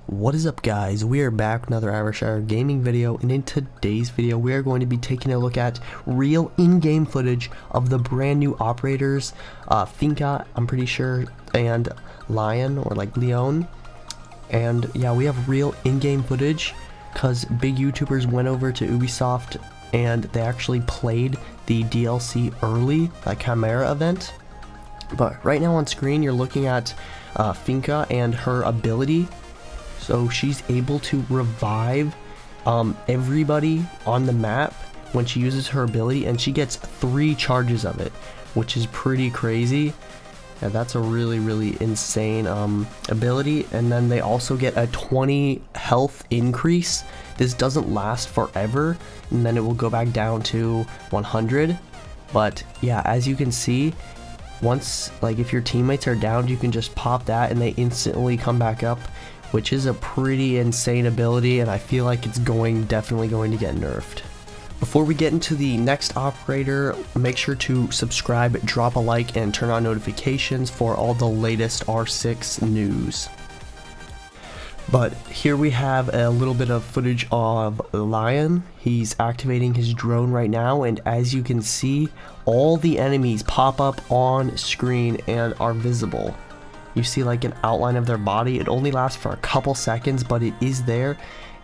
What is up, guys? We are back with another Irishire gaming video, and in today's video we are going to be taking a look at real in-game footage of the brand new operators, Finca, I'm pretty sure, and Lion, or like Leon. And yeah, we have real in-game footage because big YouTubers went over to Ubisoft and they actually played the DLC early, the Chimera event. But right now on screen you're looking at Finca and her ability. So she's able to revive everybody on the map when she uses her ability, and she gets 3 charges of it, which is pretty crazy. Yeah, that's a really insane ability. And then they also get a 20 health increase. This doesn't last forever, and then it will go back down to 100. But yeah, as you can see, once, like, if your teammates are down, you can just pop that and they instantly come back up, which is a pretty insane ability, and I feel like it's definitely going to get nerfed. Before we get into the next operator, make sure to subscribe, drop a like, and turn on notifications for all the latest R6 news. But here we have a little bit of footage of Lion. He's activating his drone right now, and as you can see, all the enemies pop up on screen and are visible. You see like an outline of their body. It only lasts for a couple seconds, but it is there.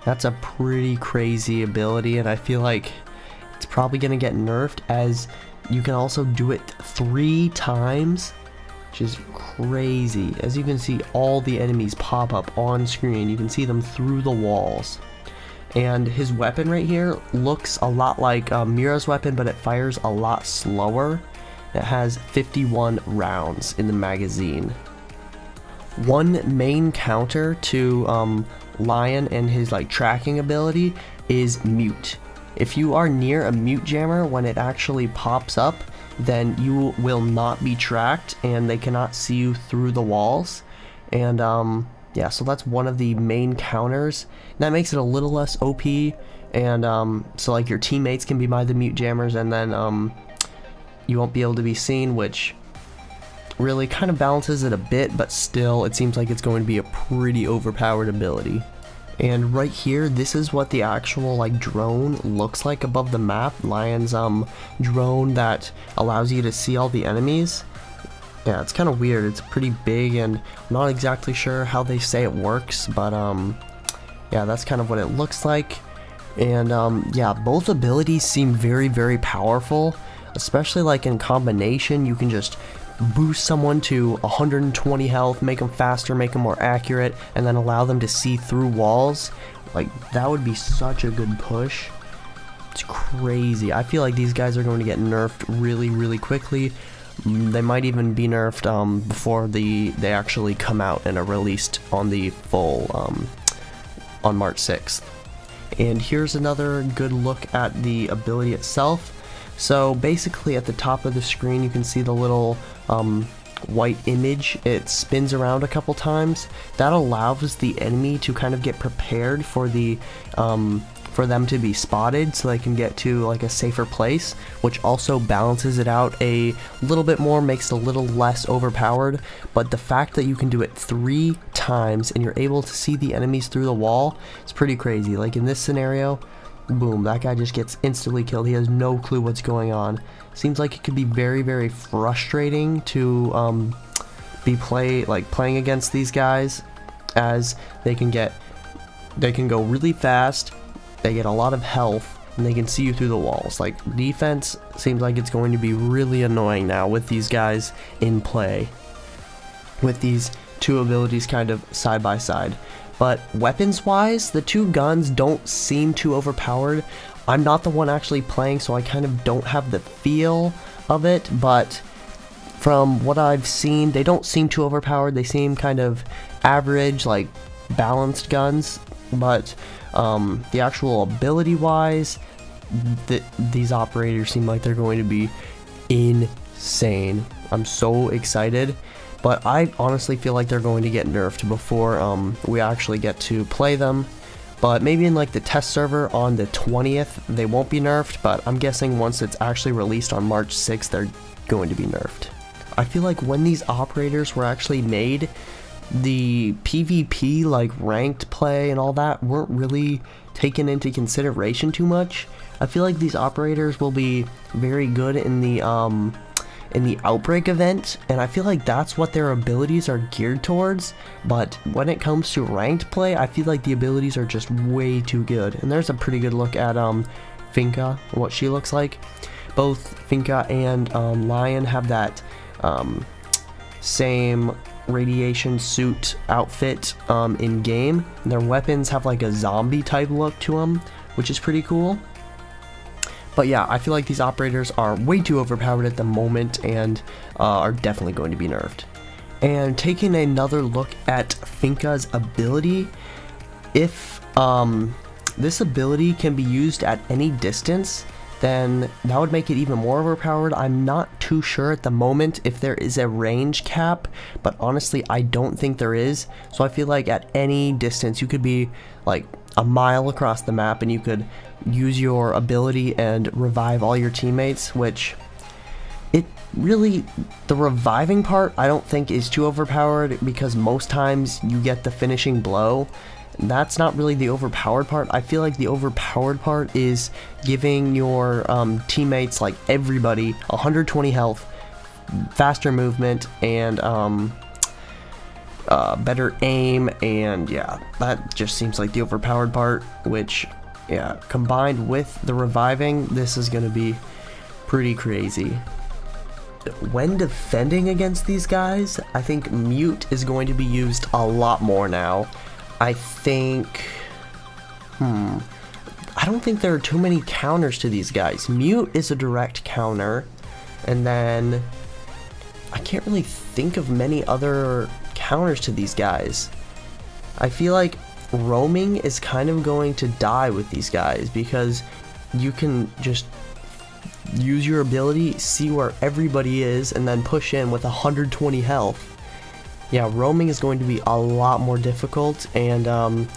That's a pretty crazy ability, and I feel like it's probably going to get nerfed, as you can also do it 3 times, which is crazy. As you can see, all the enemies pop up on screen. You can see them through the walls. And his weapon right here looks a lot like Mira's weapon, but it fires a lot slower. It has 51 rounds in the magazine. One main counter to Lion and his tracking ability is mute. If you are near a mute jammer, when it actually pops up, then you will not be tracked and they cannot see you through the walls. And yeah, so that's one of the main counters. That makes it a little less OP, and so like your teammates can be by the mute jammers, and then you won't be able to be seen, which really kind of balances it a bit, but still it seems like it's going to be a pretty overpowered ability. And right here, this is what the actual drone looks like above the map. Lion's drone that allows you to see all the enemies. Yeah, it's kind of weird. It's pretty big, and I'm not exactly sure how they say it works, but yeah, that's kind of what it looks like. And yeah, both abilities seem very powerful, especially like in combination. You can just boost someone to 120 health, make them faster, make them more accurate, and then allow them to see through walls. Like, that would be such a good push. It's crazy. I feel like these guys are going to get nerfed really quickly. They might even be nerfed before they actually come out and are released on the full on March 6th. And here's another good look at the ability itself. So basically at the top of the screen you can see the little white image. It spins around a couple times. That allows the enemy to kind of get prepared for the for them to be spotted, so they can get to like a safer place, which also balances it out a little bit more, makes it a little less overpowered. But the fact that you can do it 3 times and you're able to see the enemies through the wall is pretty crazy. Like in this scenario, boom, that guy just gets instantly killed. He has no clue what's going on. Seems like it could be very frustrating to be playing against these guys, as they can go really fast, they get a lot of health, and they can see you through the walls. Like, defense seems like it's going to be really annoying now with these guys in play, with these 2 abilities kind of side by side. But weapons wise, the 2 guns don't seem too overpowered. I'm not the one actually playing, so I kind of don't have the feel of it, but from what I've seen, they don't seem too overpowered. They seem kind of average, like balanced guns. But the actual ability wise, these operators seem like they're going to be insane. I'm so excited. But I honestly feel like they're going to get nerfed before we actually get to play them. But maybe in like the test server on the 20th, they won't be nerfed. But I'm guessing once it's actually released on March 6th, they're going to be nerfed. I feel like when these operators were actually made, the PvP, like ranked play and all that, weren't really taken into consideration too much. I feel like these operators will be very good in the outbreak event, and I feel like that's what their abilities are geared towards. But when it comes to ranked play, I feel like the abilities are just way too good. And there's a pretty good look at Finka, what she looks like. Both Finka and Lion have that same radiation suit outfit in game. Their weapons have like a zombie type look to them, which is pretty cool. But yeah, I feel like these operators are way too overpowered at the moment and are definitely going to be nerfed. And taking another look at Finka's ability, if this ability can be used at any distance, then that would make it even more overpowered. I'm not too sure at the moment if there is a range cap, but honestly I don't think there is. So I feel like at any distance, you could be like a mile across the map and you could use your ability and revive all your teammates, which it really, the reviving part I don't think is too overpowered, because most times you get the finishing blow. That's not really the overpowered part. I feel like the overpowered part is giving your teammates, like everybody, 120 health, faster movement, and better aim, and yeah, that just seems like the overpowered part, which, yeah, combined with the reviving, this is going to be pretty crazy. When defending against these guys, I think Mute is going to be used a lot more now. I think, I don't think there are too many counters to these guys. Mute is a direct counter, and then I can't really think of many other counters to these guys. I feel like roaming is kind of going to die with these guys, because you can just use your ability, see where everybody is, and then push in with 120 health. Yeah, roaming is going to be a lot more difficult, and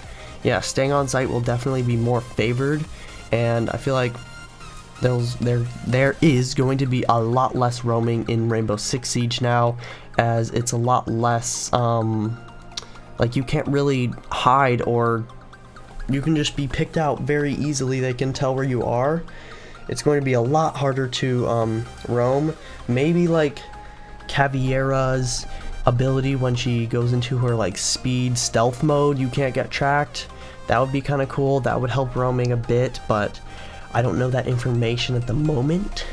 yeah, staying on site will definitely be more favored, and I feel like there is going to be a lot less roaming in Rainbow Six Siege now, as it's a lot less, like you can't really hide, or you can just be picked out very easily. They can tell where you are. It's going to be a lot harder to roam. Maybe like Chimera's ability when she goes into her like speed stealth mode, you can't get tracked. That would be kind of cool. That would help roaming a bit, but I don't know that information at the moment.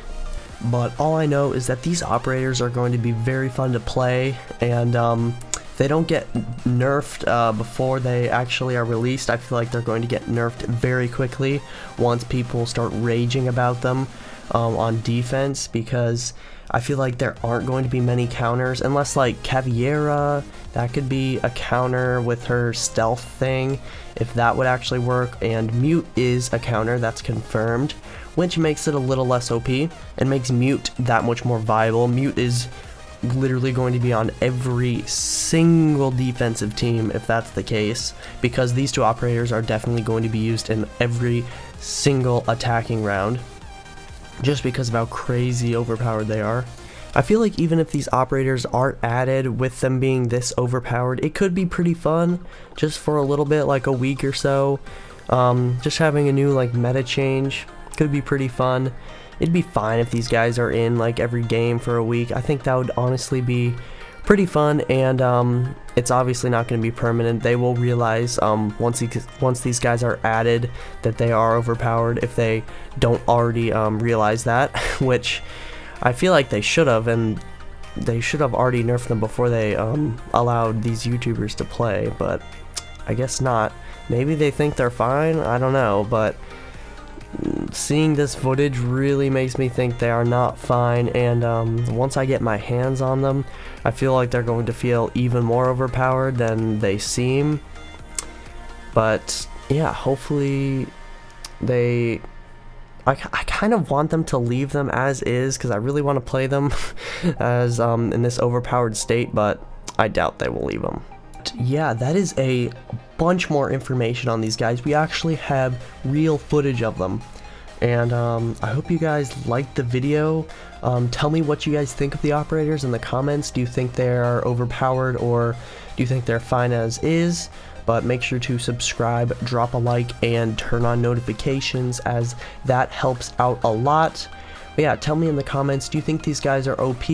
But all I know is that these operators are going to be very fun to play, and if they don't get nerfed before they actually are released, I feel like they're going to get nerfed very quickly once people start raging about them on defense, because I feel like there aren't going to be many counters, unless like Chimera, that could be a counter with her stealth thing, if that would actually work, and Mute is a counter, that's confirmed, which makes it a little less OP, and makes Mute that much more viable. Mute is literally going to be on every single defensive team if that's the case, because these two operators are definitely going to be used in every single attacking round, just because of how crazy overpowered they are. I feel like even if these operators aren't added with them being this overpowered, it could be pretty fun just for a little bit, like a week or so. Just having a new like meta change could be pretty fun. It'd be fine if these guys are in like every game for a week. I think that would honestly be pretty fun, and it's obviously not going to be permanent. They will realize once these guys are added that they are overpowered, if they don't already realize that, which I feel like they should have, and they should have already nerfed them before they allowed these YouTubers to play, but I guess not. Maybe they think they're fine, I don't know, but seeing this footage really makes me think they are not fine, and once I get my hands on them, I feel like they're going to feel even more overpowered than they seem. But yeah, hopefully I kind of want them to leave them as is, because I really want to play them as in this overpowered state, but I doubt they will leave them. Yeah, that is a bunch more information on these guys. We actually have real footage of them, and I hope you guys liked the video. Tell me what you guys think of the operators in the comments. Do you think they are overpowered, or Do you think they're fine as is? But make sure to subscribe, drop a like, and turn on notifications, as that helps out a lot. But yeah, tell me in the comments, do you think these guys are OP?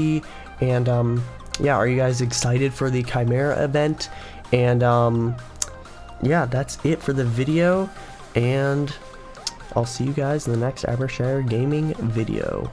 And yeah, are you guys excited for the Chimera event? And yeah, that's it for the video, and I'll see you guys in the next Abershire Gaming video.